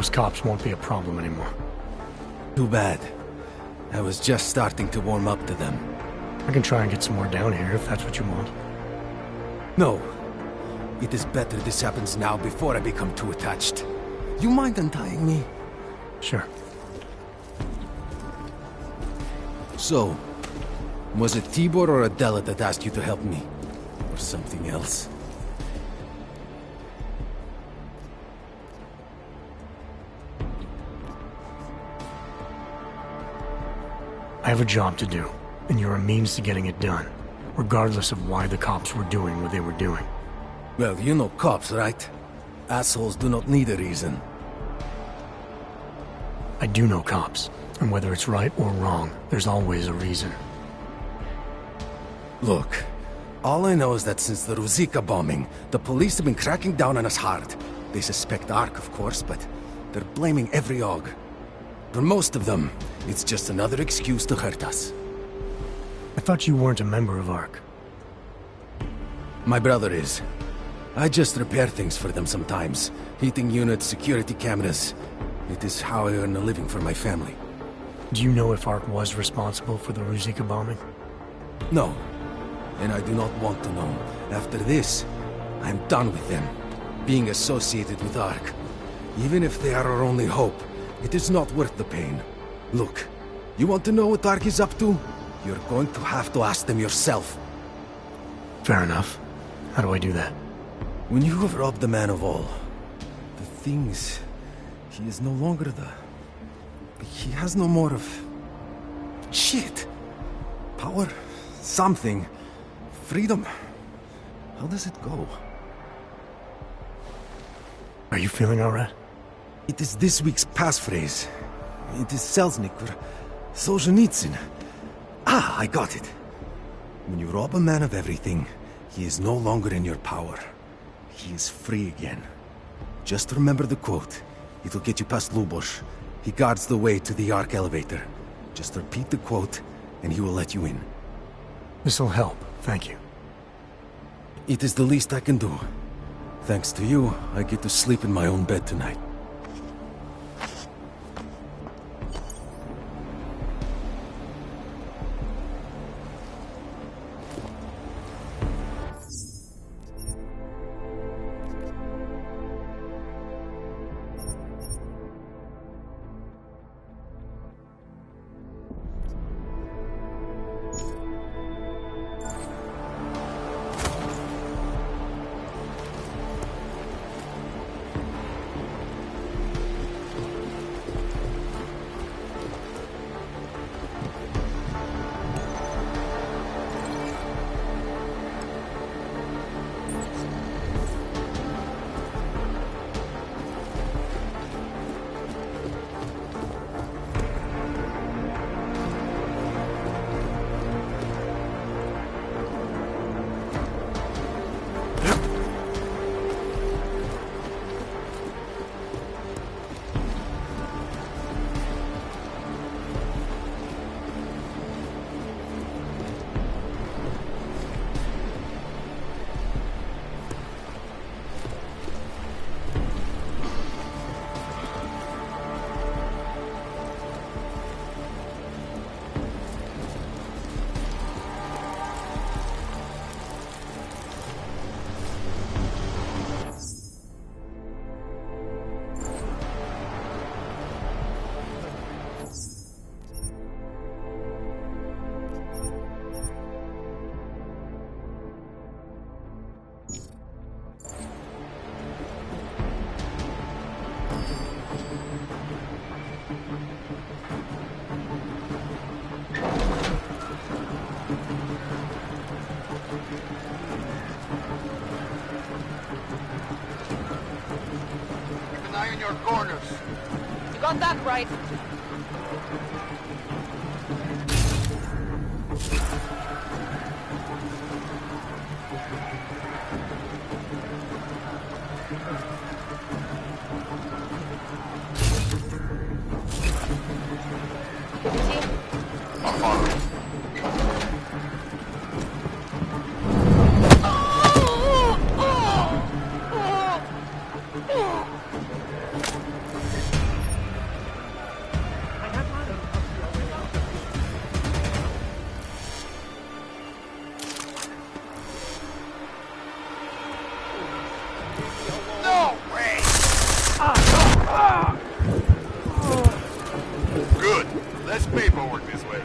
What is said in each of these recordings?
Those cops won't be a problem anymore. Too bad. I was just starting to warm up to them. I can try and get some more down here if that's what you want. No. It is better this happens now before I become too attached. You mind untying me? Sure. So, was it Tibor or Adela that asked you to help me? Or something else? I have a job to do, and you're a means to getting it done, regardless of why the cops were doing what they were doing. Well, you know cops, right? Assholes do not need a reason. I do know cops, and whether it's right or wrong, there's always a reason. Look, all I know is that since the Ruzicka bombing, the police have been cracking down on us hard. They suspect Ark, of course, but they're blaming every AUG. For most of them, it's just another excuse to hurt us. I thought you weren't a member of ARK. My brother is. I just repair things for them sometimes. Heating units, security cameras. It is how I earn a living for my family. Do you know if ARK was responsible for the Ruzicka bombing? No. And I do not want to know. After this, I'm done with them. Being associated with ARK. Even if they are our only hope, it is not worth the pain. Look, you want to know what ARK is up to? You're going to have to ask them yourself. Fair enough. How do I do that? When you have robbed the man of all, the thing is, he is no longer the... He has no more of... Shit! Power? Something. Freedom. How does it go? Are you feeling all right? It is this week's passphrase. It is Selznick or Solzhenitsyn. Ah, I got it. When you rob a man of everything, he is no longer in your power. He is free again. Just remember the quote. It'll get you past Lubosh. He guards the way to the Ark elevator. Just repeat the quote, and he will let you in. This'll help, thank you. It is the least I can do. Thanks to you, I get to sleep in my own bed tonight. Your corners. You got that right. I'll follow. Good. Less paperwork this way.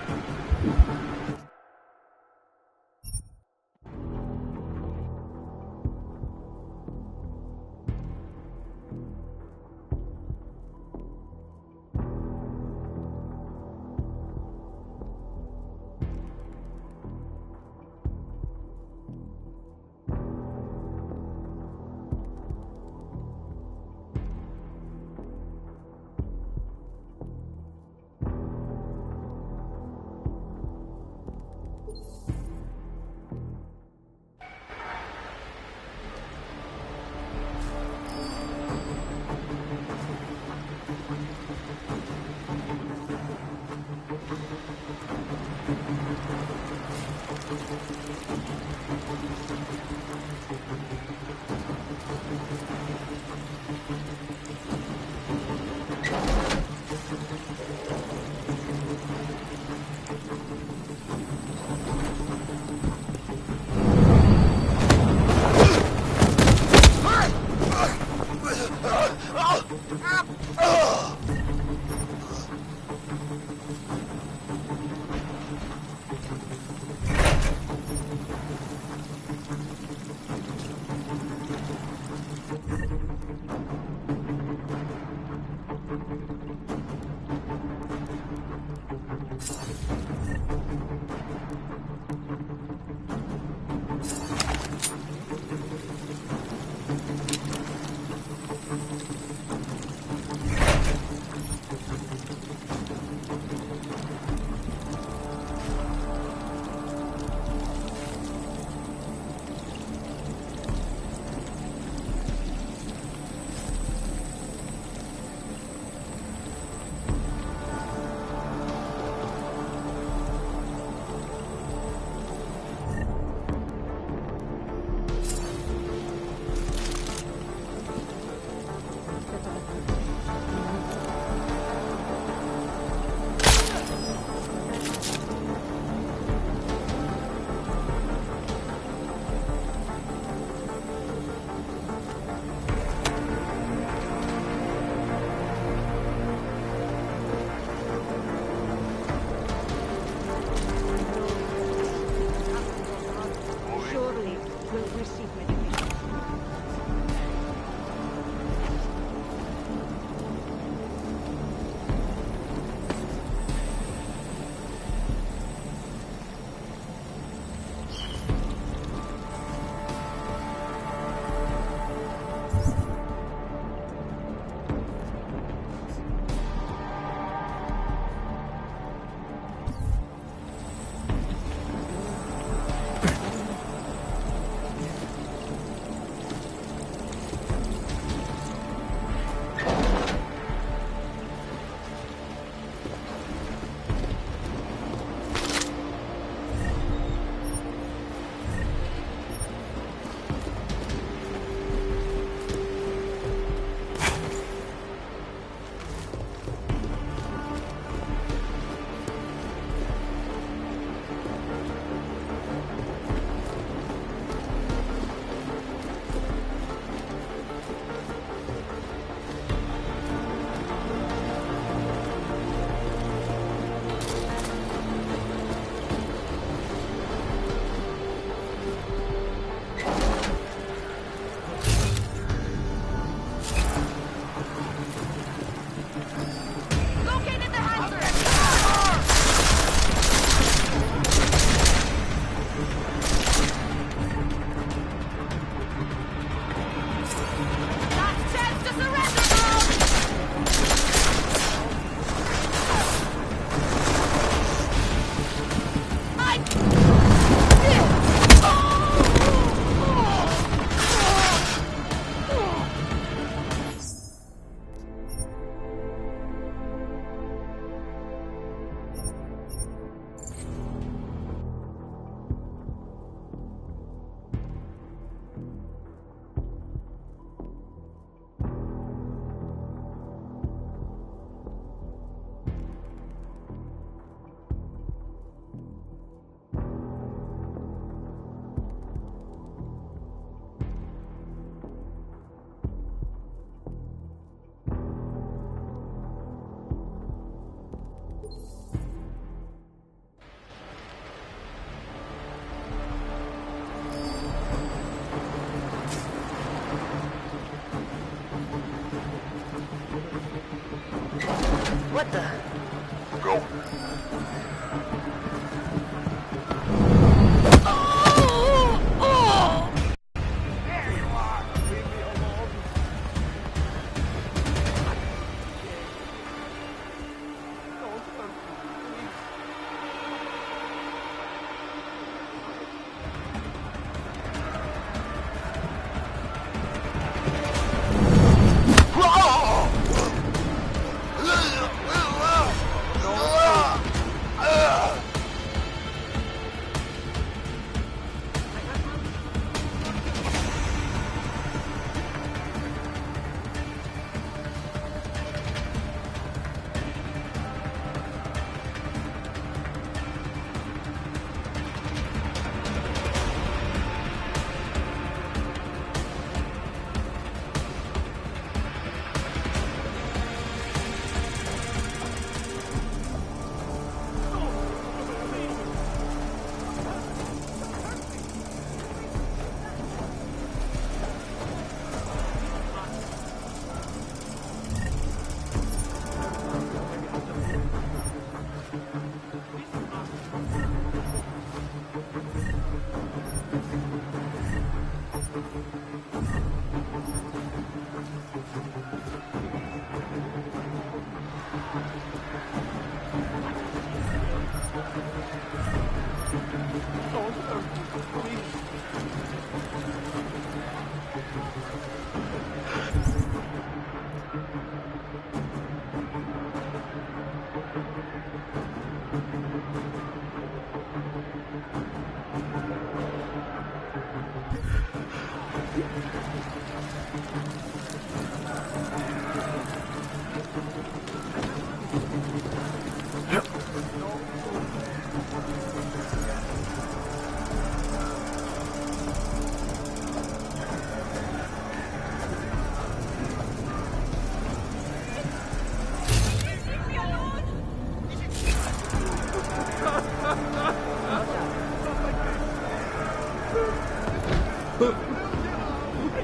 I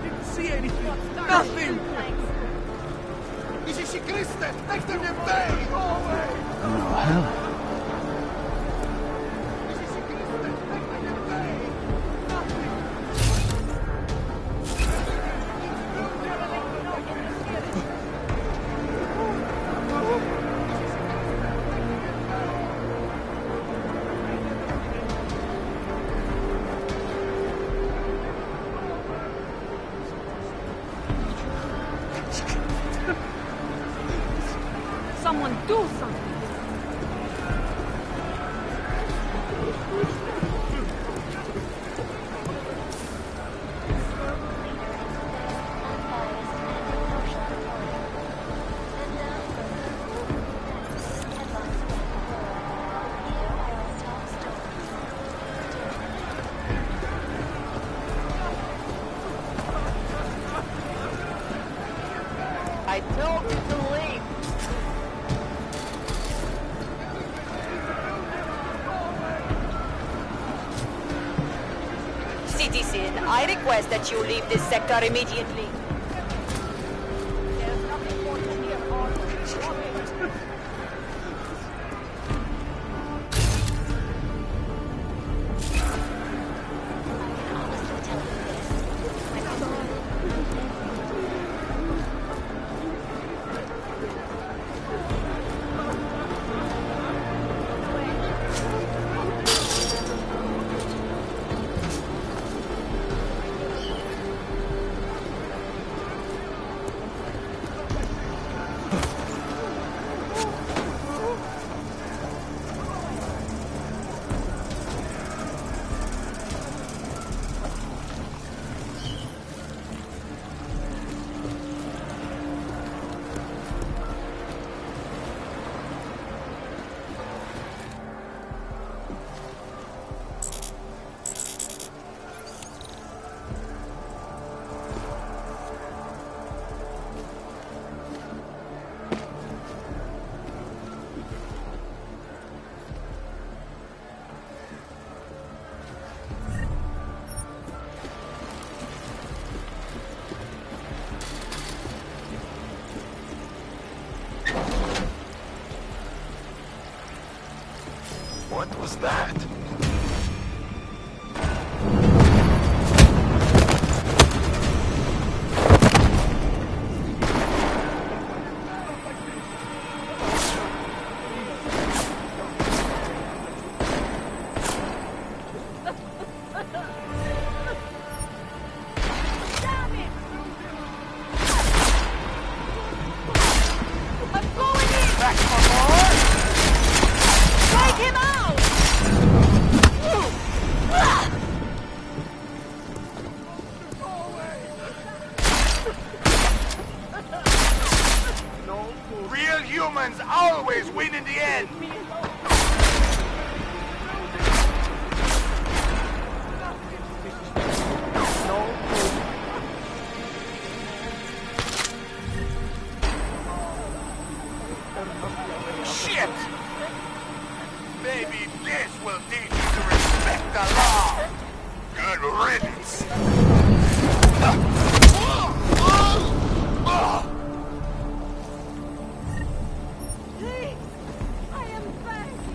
didn't see anything. Nothing! Jeśli Chryste, niech to mnie bej! Go away! Oh, hell. Jeśli Chryste, niech to mnie bej! Nothing! Someone do something! I told you to leave! Citizen, I request that you leave this sector immediately. There's nothing more to hear, What was that? Real humans always win in the end! Shit! Maybe this will teach you to respect the law! Good riddance! Please! I am begging!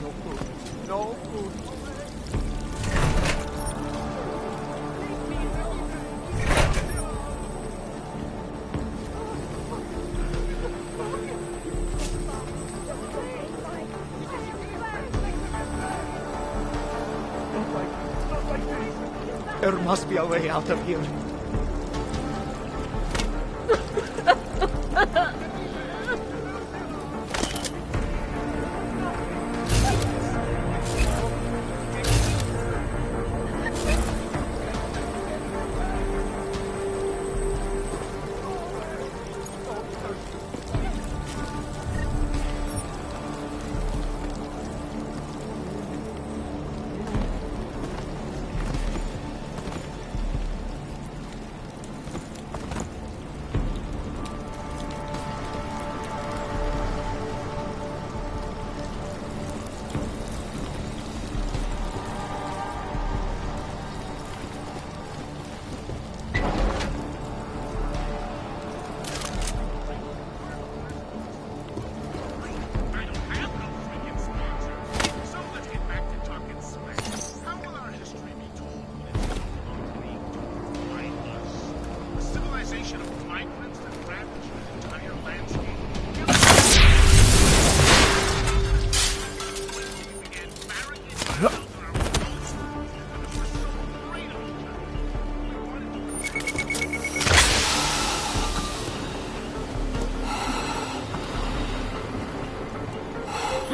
No food. No food. There must be a way out of here.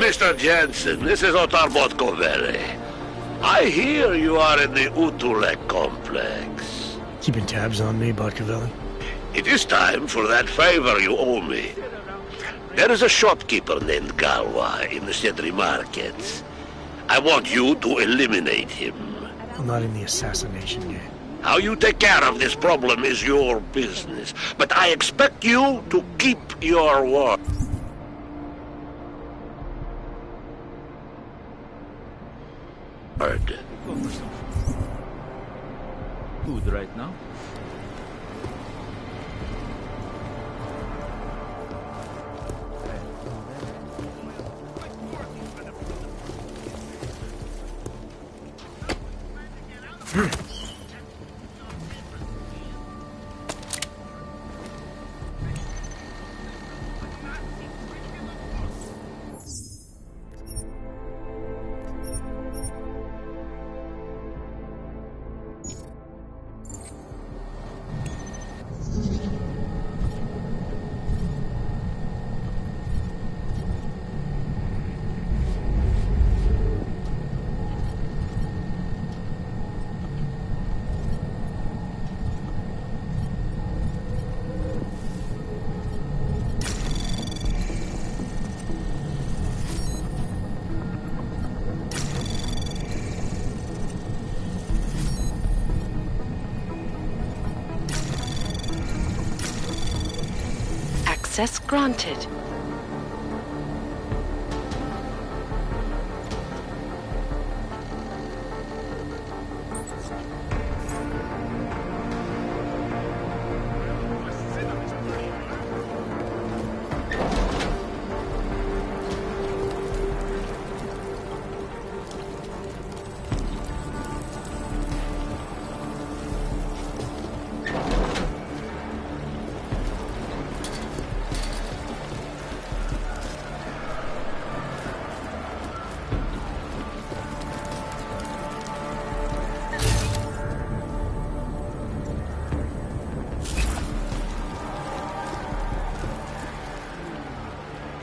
Mr. Jensen, this is Otar Botkovere. I hear you are in the Utulek complex. Keeping tabs on me, Botkovelli? It is time for that favor you owe me. There is a shopkeeper named Galwa in the Sedri markets. I want you to eliminate him. I'm not in the assassination game. How you take care of this problem is your business, but I expect you to keep your word. Food right now? Access granted.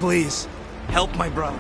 Please, help my brother.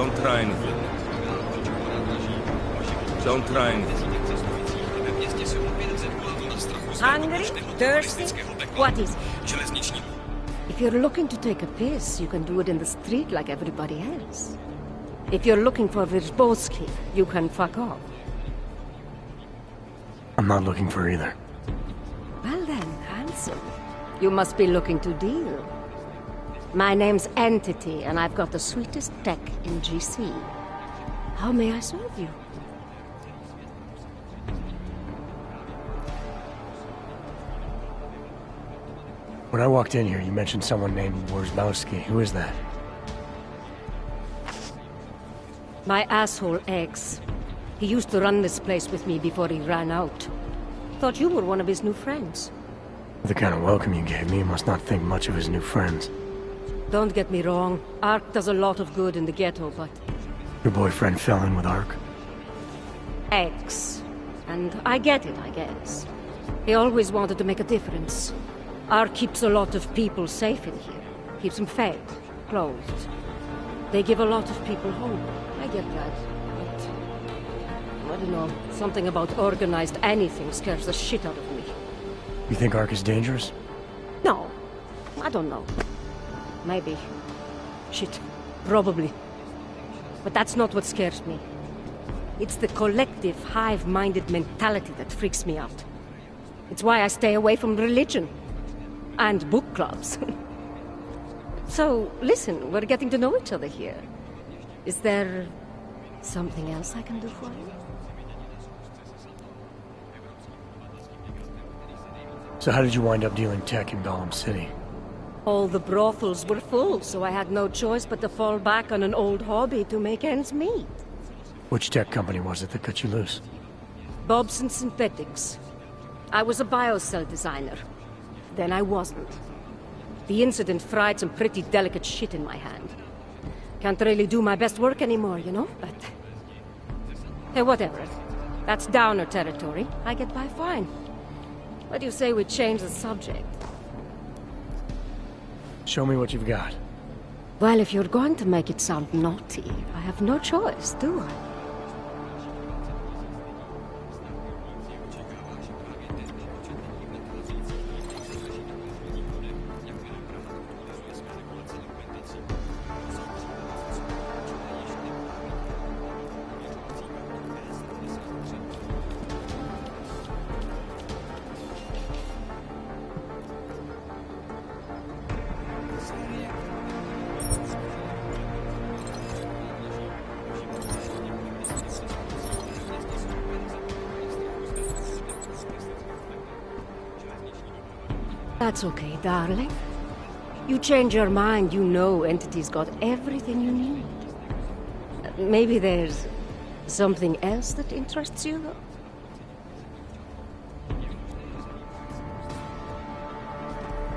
Don't try anything. Don't try anything. Hungry? Thirsty? What is it? If you're looking to take a piss, you can do it in the street like everybody else. If you're looking for Virzbowski, you can fuck off. I'm not looking for either. Well then, handsome. You must be looking to deal. My name's Entity, and I've got the sweetest tech in GC. How may I serve you? When I walked in here, you mentioned someone named Wirzbowski. Who is that? My asshole ex. He used to run this place with me before he ran out. Thought you were one of his new friends. The kind of welcome you gave me, you must not think much of his new friends. Don't get me wrong. Ark does a lot of good in the ghetto, but... Your boyfriend fell in with Ark? Ex. And I get it, I guess. He always wanted to make a difference. Ark keeps a lot of people safe in here. Keeps them fed, clothed. They give a lot of people hope. I get that. But... I don't know. Something about organized anything scares the shit out of me. You think Ark is dangerous? No. I don't know. Maybe. Shit. Probably. But that's not what scares me. It's the collective, hive-minded mentality that freaks me out. It's why I stay away from religion. And book clubs. So, listen, we're getting to know each other here. Is there something else I can do for you? So how did you wind up dealing tech in Golem City? All the brothels were full, so I had no choice but to fall back on an old hobby to make ends meet. Which tech company was it that cut you loose? Bobson Synthetics. I was a biocell designer. Then I wasn't. The incident fried some pretty delicate shit in my hand. Can't really do my best work anymore, you know, but... Hey, whatever. That's downer territory. I get by fine. What do you say we change the subject? Show me what you've got. Well, if you're going to make it sound naughty, I have no choice, do I? That's okay, darling. You change your mind, you know Entity's got everything you need. Maybe there's something else that interests you, though?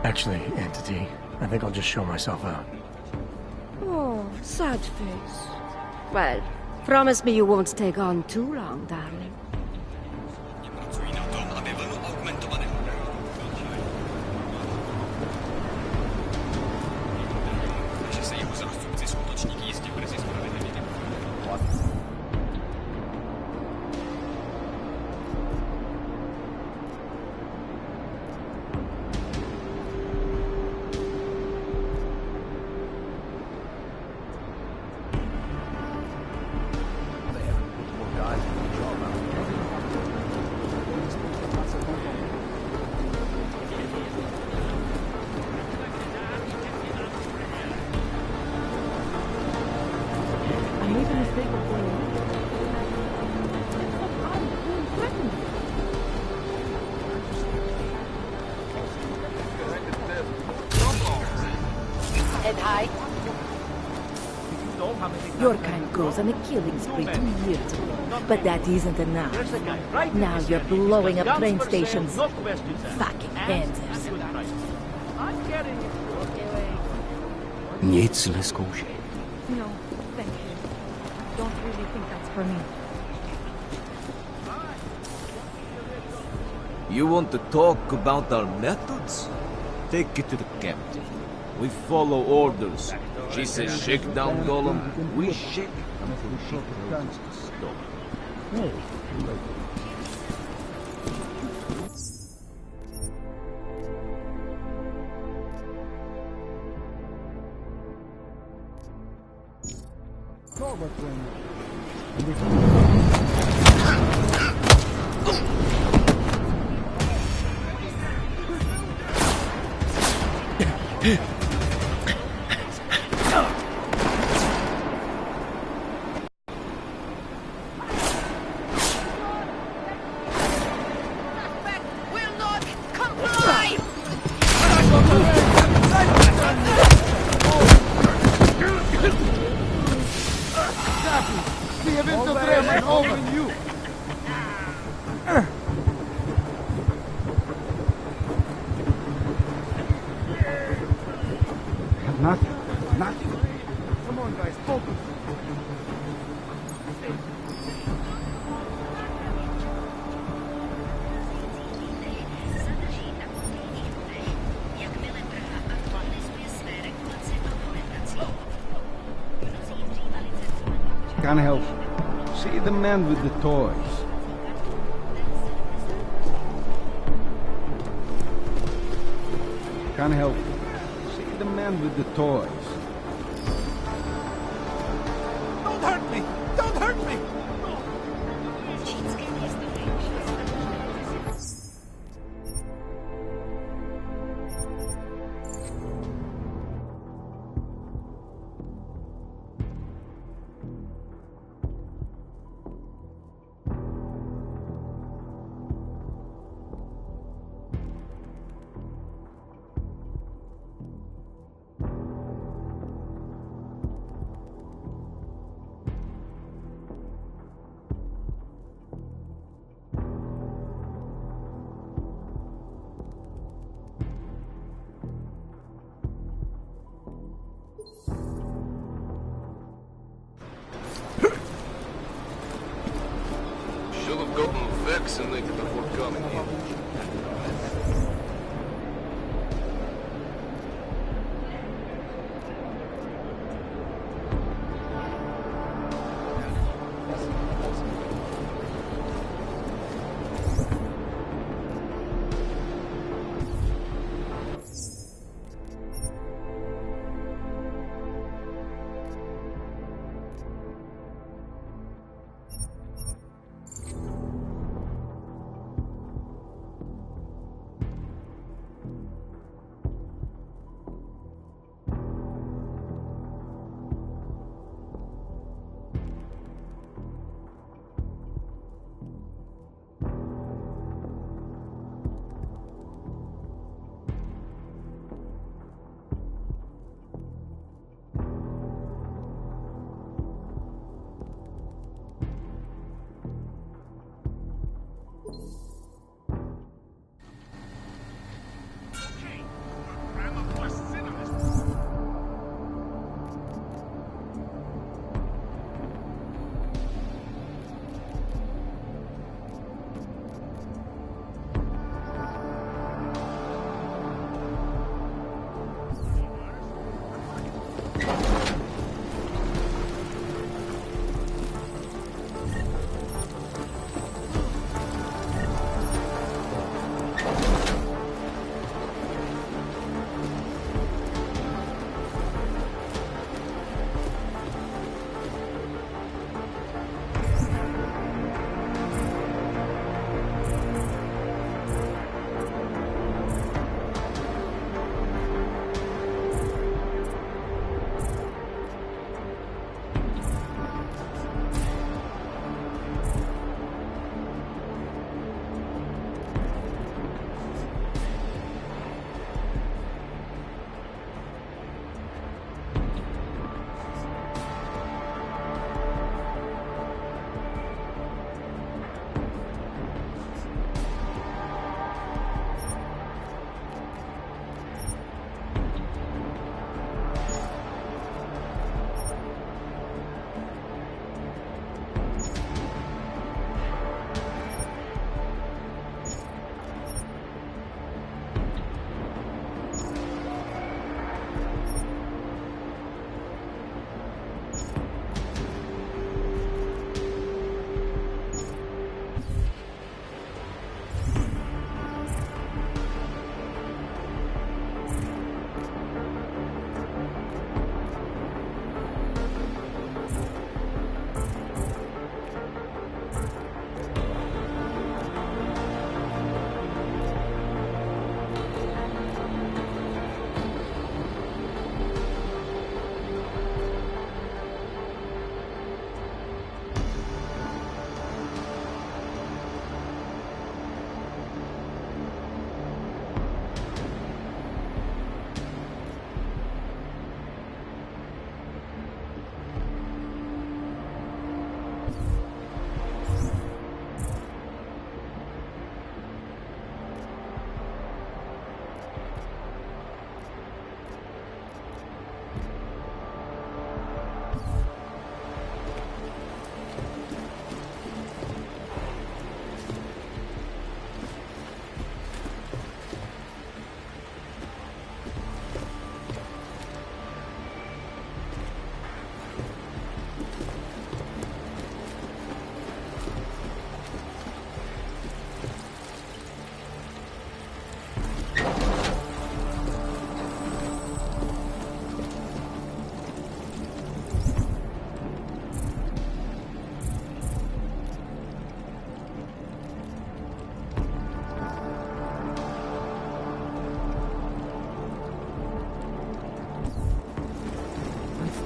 Actually, Entity, I think I'll just show myself out. Oh, sad face. Well, promise me you won't take on too long, darling. Head high. Your kind goes on a killing spree 2 years ago, but that isn't enough. Now you're blowing up train stations. Fucking panzers. Nic nie skoušej. No, thank you. Don't really think that's for me. You want to talk about our methods? Take it to the captain. We follow orders. She says shake down Golem. We shake. Will not comply! Nothing. Nothing. Come on, guys. Focus. Can't help. See the man with the toys. Can't help. See the man with the toys. Don't hurt me! Don't hurt me!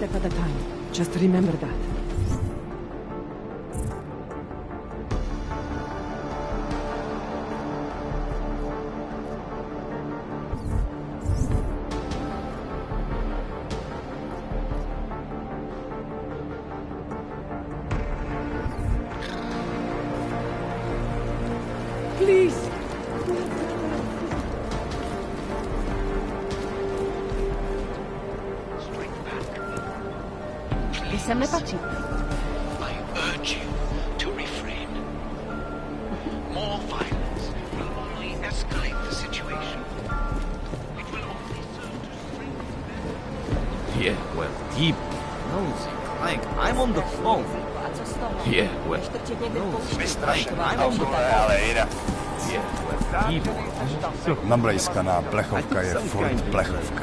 step at a time. Just remember that. Please! I urge you to refrain. More violence will only escalate the situation. It will only serve to strengthen. Yeah, well, deep. Nosy. Like, I'm on the phone. Yeah, well, I'm on the phone. Yeah, well, deep. Namlejskaná plechovka je furt plechovka.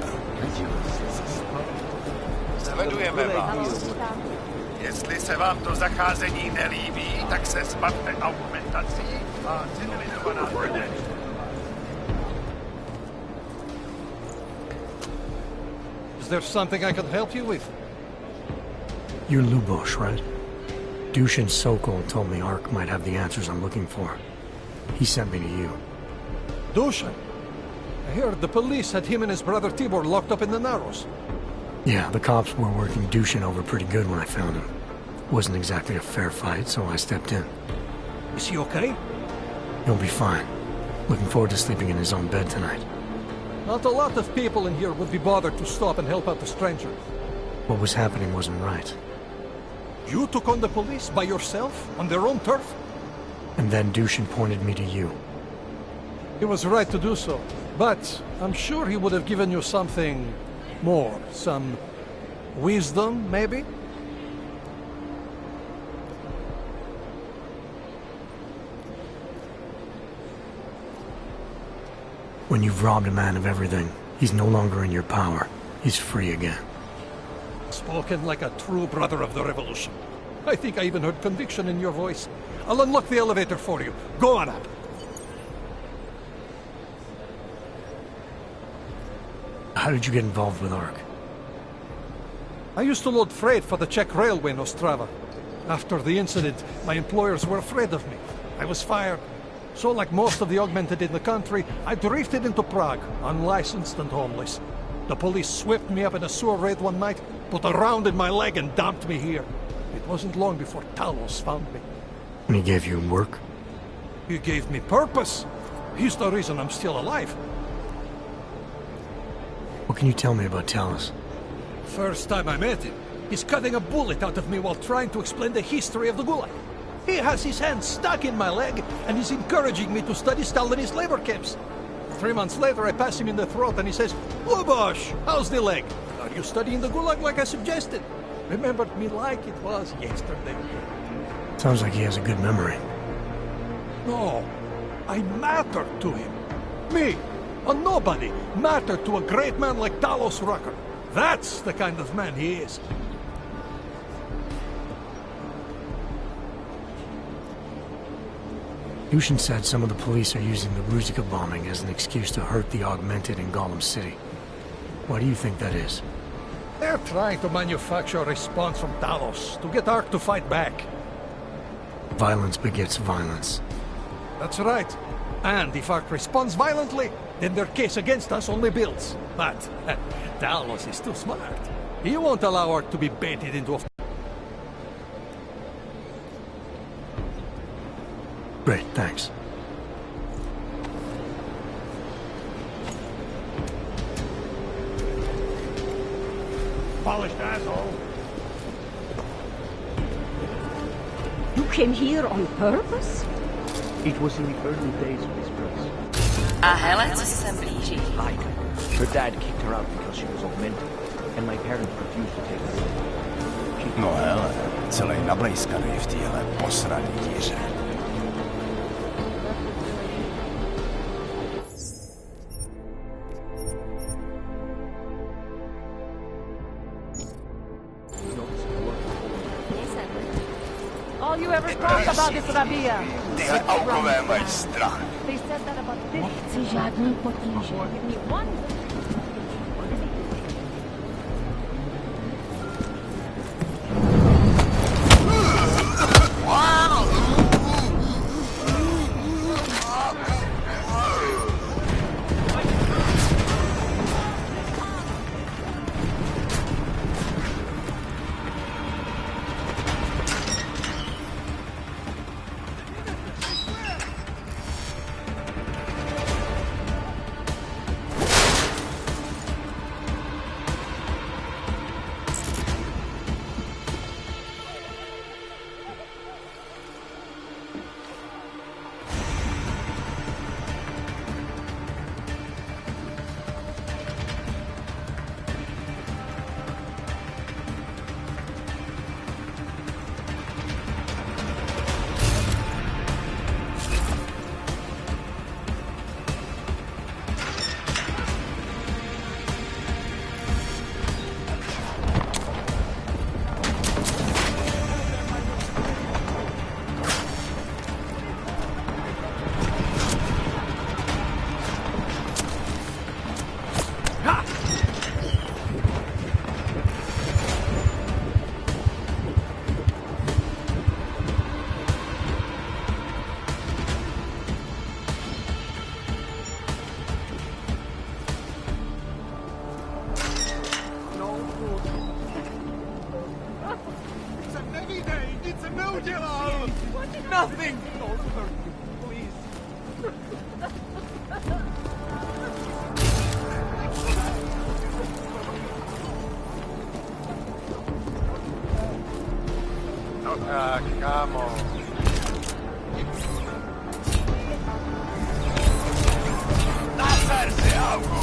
Sledujeme vás. Jestli se vám to zacházení nelíbí, tak se zbavte augmentací a civilizovaná bude. Is there something I can help you with? You're Lubosh, right? Dushin Sokol told me Ark might have the answers I'm looking for. He sent me to you. Dushin? I heard the police had him and his brother Tibor locked up in the Narrows. Yeah, the cops were working Dushin over pretty good when I found him. Wasn't exactly a fair fight, so I stepped in. Is he okay? He'll be fine. Looking forward to sleeping in his own bed tonight. Not a lot of people in here would be bothered to stop and help out the stranger. What was happening wasn't right. You took on the police by yourself, on their own turf? And then Dushin pointed me to you. He was right to do so, but I'm sure he would have given you something more. Some wisdom, maybe? When you've robbed a man of everything, he's no longer in your power. He's free again. Spoken like a true brother of the revolution. I think I even heard conviction in your voice. I'll unlock the elevator for you. Go on up. How did you get involved with Ark? I used to load freight for the Czech railway in Ostrava. After the incident, my employers were afraid of me. I was fired. So like most of the augmented in the country, I drifted into Prague, unlicensed and homeless. The police swept me up in a sewer raid one night, put a round in my leg and dumped me here. It wasn't long before Talos found me. And he gave you work? He gave me purpose. He's the reason I'm still alive. What can you tell me about Talos? First time I met him, he's cutting a bullet out of me while trying to explain the history of the Gulag. He has his hand stuck in my leg, and he's encouraging me to study Stalinist labor camps. 3 months later, I pass him in the throat, and he says, "Lubosh, how's the leg? Are you studying the Gulag like I suggested?" Remembered me like it was yesterday. Sounds like he has a good memory. No, I mattered to him. Me, a nobody, mattered to a great man like Talos Rucker. That's the kind of man he is. Dushin said some of the police are using the Ruzika bombing as an excuse to hurt the Augmented in Gollum City. Why do you think that is? They're trying to manufacture a response from Talos to get Ark to fight back. Violence begets violence. That's right. And if Ark responds violently, then their case against us only builds. But Talos is too smart. He won't allow Ark to be baited into a... Great, thanks. Polished asshole. You came here on purpose? It was in the early days of this place. A hele, co se blíží. Like, her dad kicked her out because she was augmented, and my parents refused to take her in. No hele, celý nablejskaný v téhle posraný díře. All you ever talk about is Rabia. Tyhle aukové mají strach. They said that about this. Nechci žádný potíže. Give me one. nothing! Don't hurt me, please. No tak, kámo. Naser si, Augu!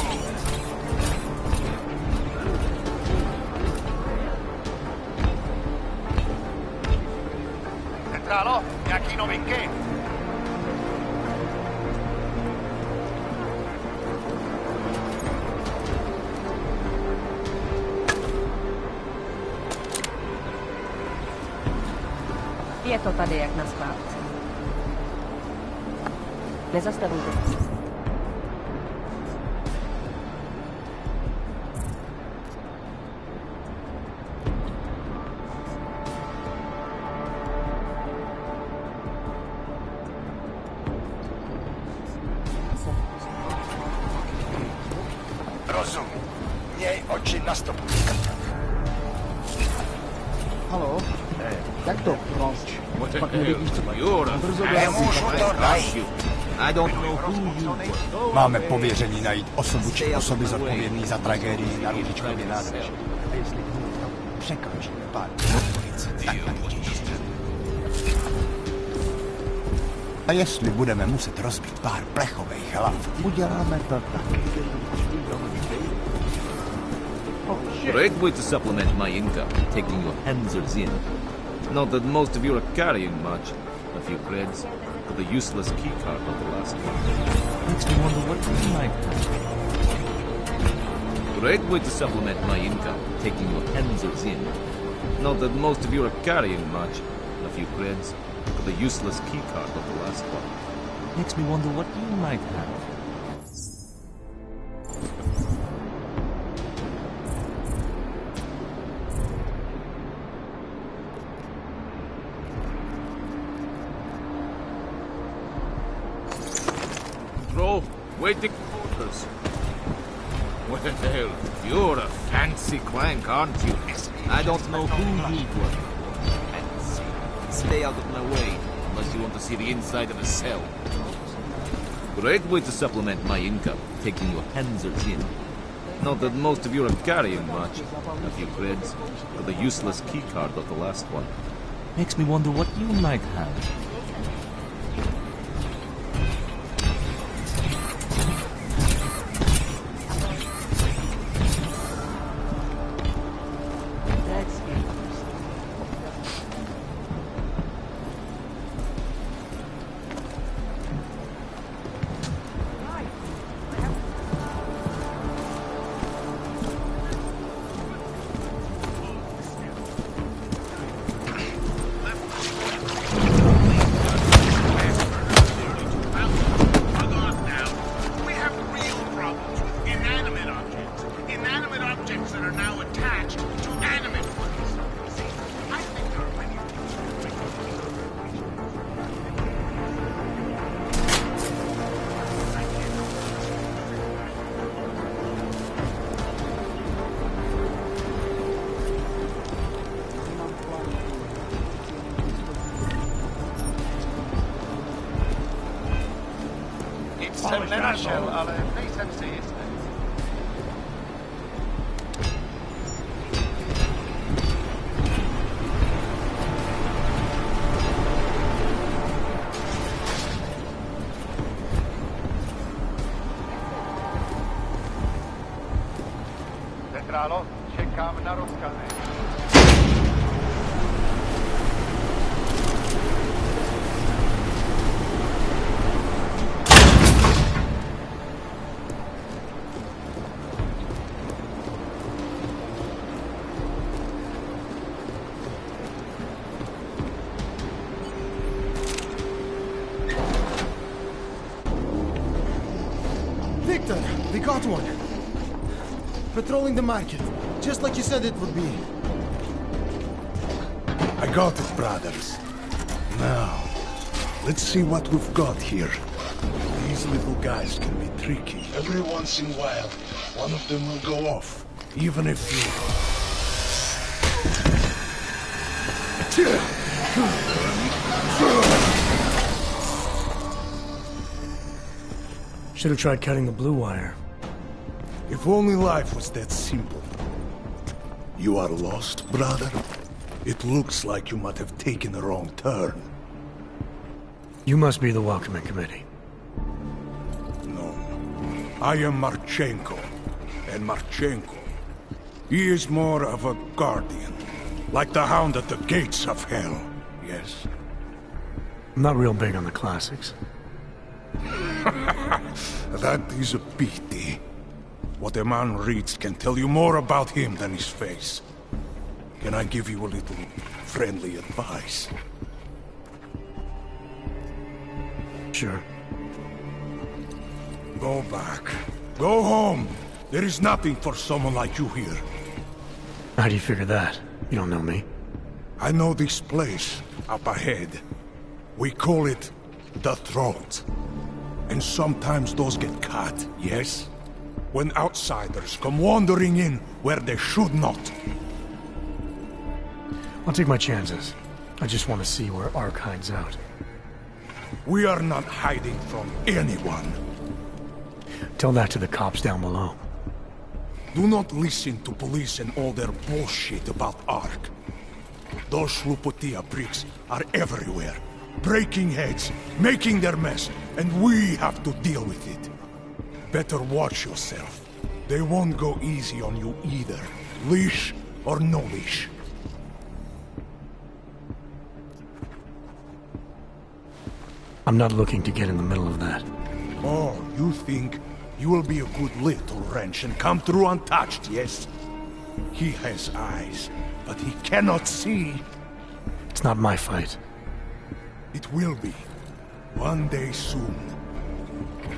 Centrálo, nějaký novinky? Je to tady jak na skládce. Nezastavujte se. Rozum. Měj oči na stopu. Halo? Jak to? No, pak nevidíš, co brzo Nemůžu to najít. I don't know who you were. Máme pověření najít osobu či osoby zodpovědný za tragédii na Růžičkově nádraží. A jestli hned tam překročíme pár ulic, tak na těžší. A jestli budeme muset rozbít pár plechových hlav, uděláme to taky. Great way to supplement my income, taking your handsers in. Not that most of you are carrying much. A few creds, but the useless keycard of the last one. Makes me wonder what you might have. Great way to supplement my income, taking your handsers in. Not that most of you are carrying much. A few creds, but the useless keycard of the last one. Makes me wonder what you might have. Waiting quarters. Well, you're a fancy clank, aren't you? I don't know who you were. Stay out of my way, unless you want to see the inside of a cell. Great way to supplement my income, taking your handsers in. Not that most of you are carrying much. A few creds, but the useless keycard of the last one. Makes me wonder what you might have. Jsem nenašel, ale nejsem si jistý. Centrálo, čekám na rozkazy. Victor, we got one. Patrolling the market, just like you said it would be. I got it, brothers. Now, let's see what we've got here. These little guys can be tricky. Every once in a while, one of them will go off, even if you... Should have tried cutting the blue wire. If only life was that simple. You are lost, brother? It looks like you might have taken a wrong turn. You must be the welcoming committee. No. I am Marchenko. And Marchenko, he is more of a guardian. Like the hound at the gates of hell, yes? I'm not real big on the classics. That is a pity. What a man reads can tell you more about him than his face. Can I give you a little friendly advice? Sure. Go back. Go home. There is nothing for someone like you here. How do you figure that? You don't know me. I know this place, up ahead. We call it the Throat. And sometimes those get cut, yes? When outsiders come wandering in where they should not. I'll take my chances. I just want to see where Ark hides out. We are not hiding from anyone. Tell that to the cops down below. Do not listen to police and all their bullshit about Ark. Those Slupotia pricks are everywhere. Breaking heads, making their mess, and we have to deal with it. Better watch yourself. They won't go easy on you either. Leash or no leash. I'm not looking to get in the middle of that. Oh, you think you will be a good little wrench and come through untouched, yes? He has eyes, but he cannot see. It's not my fight. It will be. One day soon.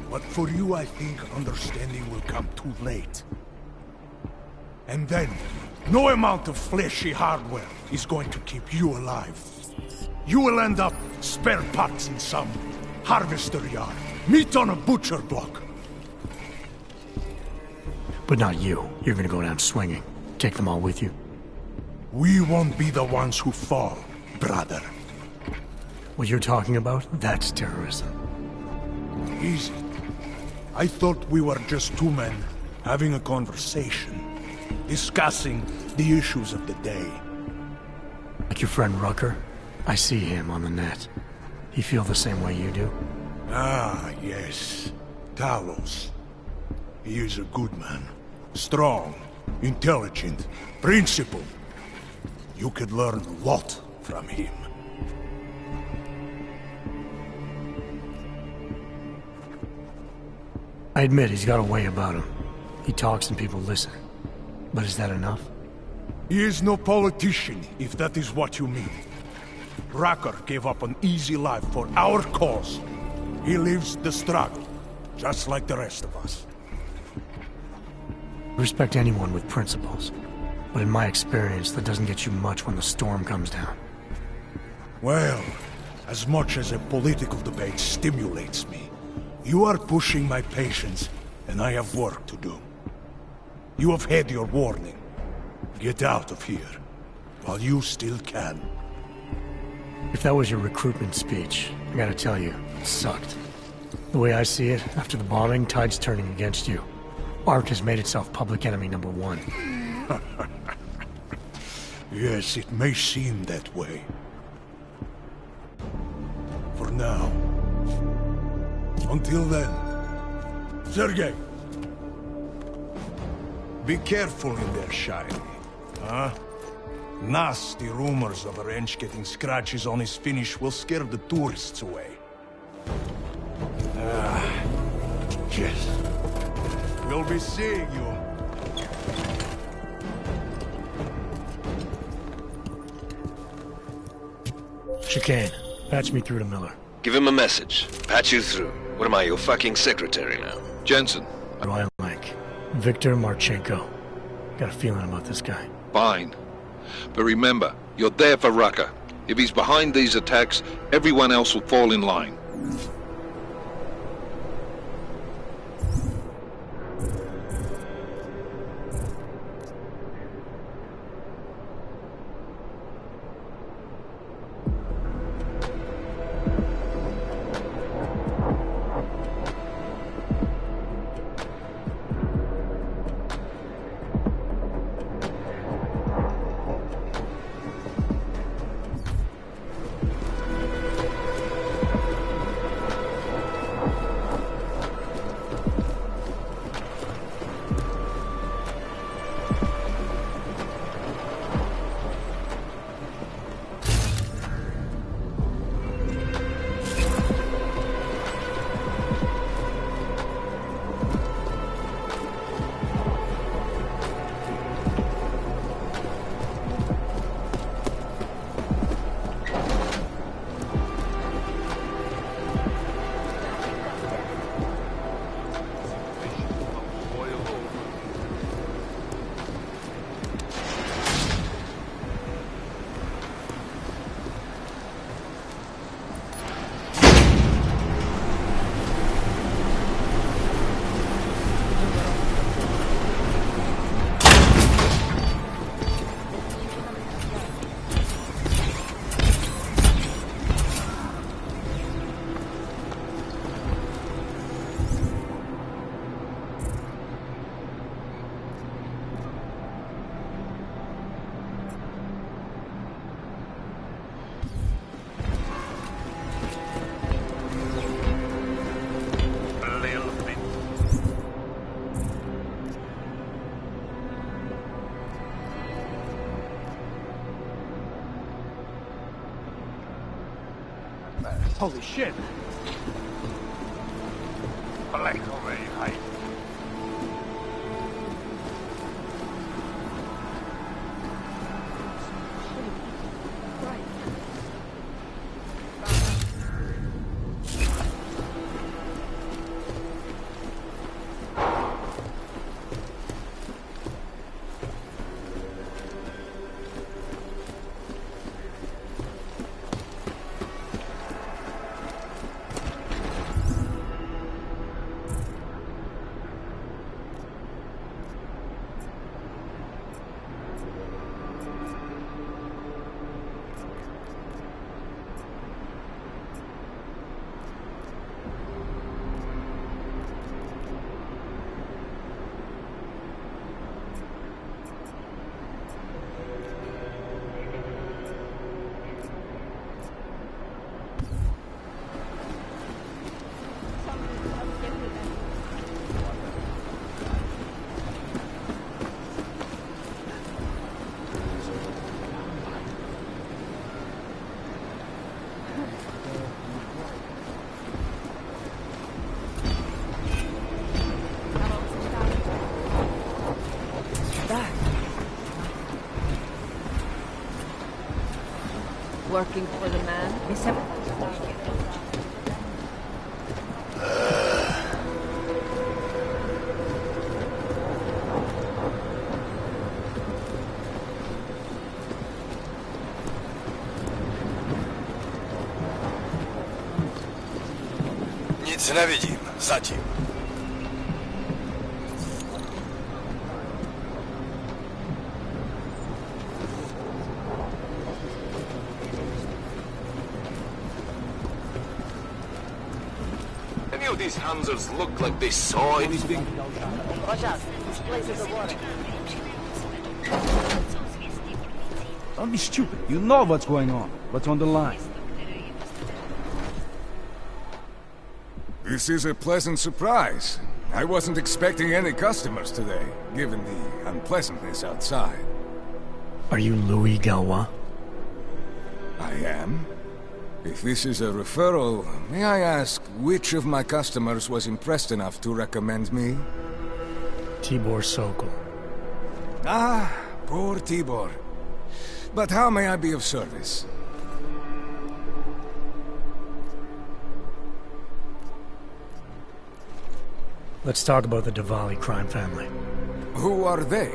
But for you, I think understanding will come too late. And then, no amount of fleshy hardware is going to keep you alive. You will end up spare parts in some harvester yard, meat on a butcher block. But not you. You're gonna go down swinging. Take them all with you. We won't be the ones who fall, brother. What you're talking about, that's terrorism. Easy. I thought we were just two men having a conversation, discussing the issues of the day. Like your friend Rucker? I see him on the net. He feel the same way you do? Ah, yes. Talos. He is a good man. Strong, intelligent, principled. You could learn a lot from him. I admit he's got a way about him. He talks and people listen. But is that enough? He is no politician, if that is what you mean. Rucker gave up an easy life for our cause. He lives the struggle, just like the rest of us. Respect anyone with principles. But in my experience, that doesn't get you much when the storm comes down. Well, as much as a political debate stimulates me, you are pushing my patience, and I have work to do. You have had your warning. Get out of here, while you still can. If that was your recruitment speech, I gotta tell you, it sucked. The way I see it, after the bombing, tide's turning against you. Ark has made itself public enemy #1. Yes, it may seem that way. For now. Until then. Sergei! Be careful in there, Shiny. Huh? Nasty rumors of a wrench getting scratches on his finish will scare the tourists away. Yes. We'll be seeing you. Chicane, patch me through to Miller. Give him a message. Patch you through. What am I, your fucking secretary now? Jensen. What do I like? Viktor Marchenko. Got a feeling about this guy. Fine. But remember, you're there for Rucker. If he's behind these attacks, everyone else will fall in line. Holy shit! Black away, hide. Working for the man. Nic nevidím, zatím. Any of these Hansers look like they saw anything? Watch out. This place is a warning. Don't be stupid. You know what's going on. What's on the line. This is a pleasant surprise. I wasn't expecting any customers today, given the unpleasantness outside. Are you Louis Galois? I am. If this is a referral, may I ask which of my customers was impressed enough to recommend me? Tibor Sokol. Ah, poor Tibor. But how may I be of service? Let's talk about the Diwali crime family. Who are they?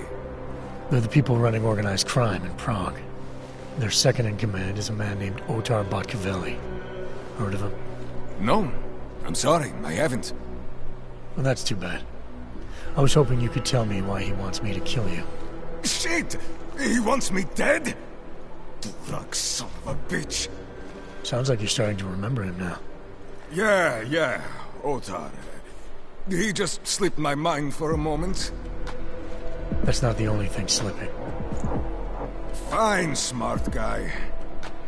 They're the people running organized crime in Prague. Their second in command is a man named Otar Botkavelli. Heard of him? No. I'm sorry, I haven't. Well, that's too bad. I was hoping you could tell me why he wants me to kill you. Shit! He wants me dead? Drug son of a bitch. Sounds like you're starting to remember him now. Yeah, Otar. He just slipped my mind for a moment. That's not the only thing slipping. Fine, smart guy.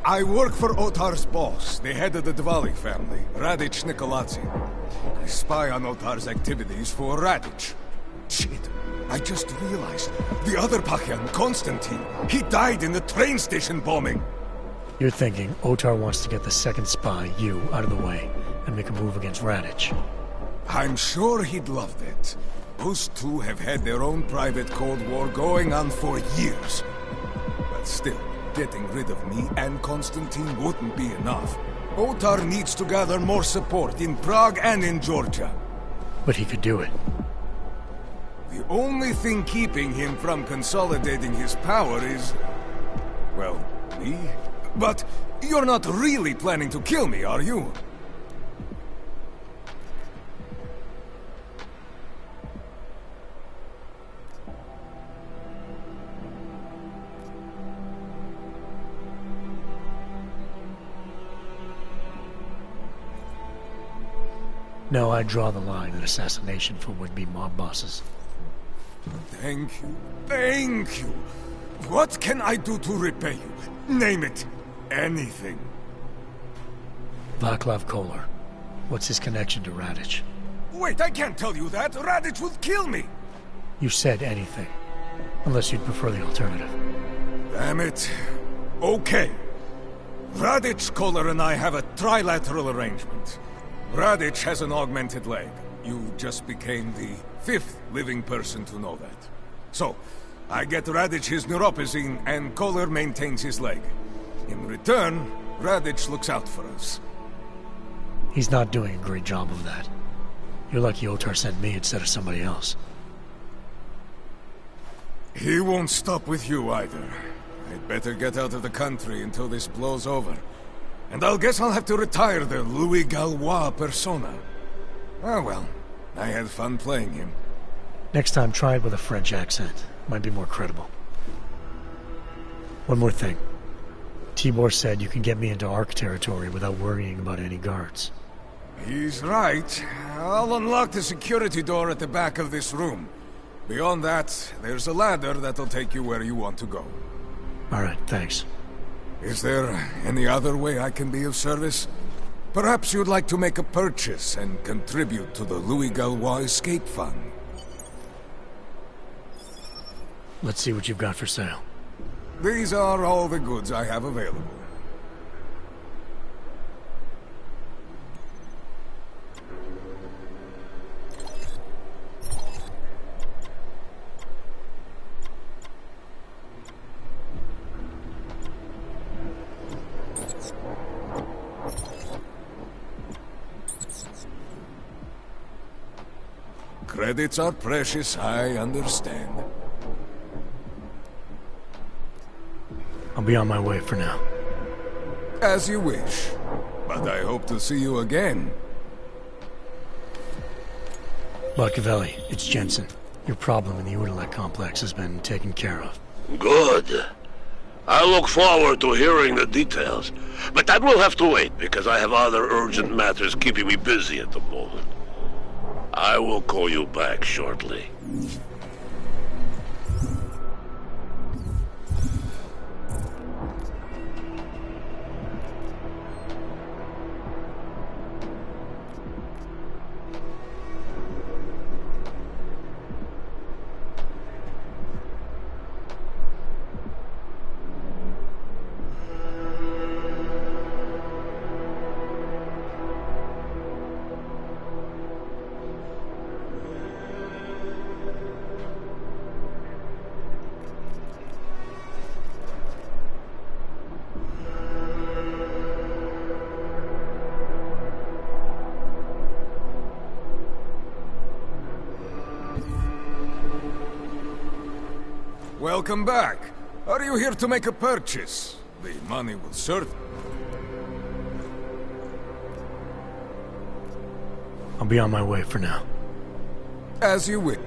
I work for Otar's boss, the head of the Diwali family, Radic Nikoladze. I spy on Otar's activities for Radic. Shit, I just realized. The other Pachyan, Konstantin, he died in the train station bombing. You're thinking Otar wants to get the second spy, you, out of the way, and make a move against Radic. I'm sure he'd love that. Those two have had their own private Cold War going on for years. But still, getting rid of me and Konstantin wouldn't be enough. Otar needs to gather more support in Prague and in Georgia. But he could do it. The only thing keeping him from consolidating his power is... well, me? But you're not really planning to kill me, are you? No, I draw the line at assassination for would-be mob bosses. Thank you. What can I do to repay you? Name it. Anything. Vaclav Kolar. What's his connection to Radic? Wait, I can't tell you that. Radic would kill me. You said anything. Unless you'd prefer the alternative. Damn it. Okay. Radic, Kohler, and I have a trilateral arrangement. Radic has an augmented leg. You just became the 5th living person to know that. So, I get Radic his neuropozyne, and Kohler maintains his leg. In return, Radic looks out for us. He's not doing a great job of that. You're lucky Otar sent me instead of somebody else. He won't stop with you either. I'd better get out of the country until this blows over. And I'll guess I'll have to retire the Louis Gallois persona. Ah well, I had fun playing him. Next time, try it with a French accent. Might be more credible. One more thing. Tibor said you can get me into Ark territory without worrying about any guards. He's right. I'll unlock the security door at the back of this room. Beyond that, there's a ladder that'll take you where you want to go. Alright, thanks. Is there any other way I can be of service? Perhaps you'd like to make a purchase and contribute to the Louis Gallois Escape Fund. Let's see what you've got for sale. These are all the goods I have available. Credits are precious, I understand. I'll be on my way for now. As you wish. But I hope to see you again. Machiavelli, it's Jensen. Your problem in the Udalek complex has been taken care of. Good. I look forward to hearing the details. But that will have to wait, because I have other urgent matters keeping me busy at the moment. I will call you back shortly. Welcome back. Are you here to make a purchase? The money will serve. I'll be on my way for now. As you wish.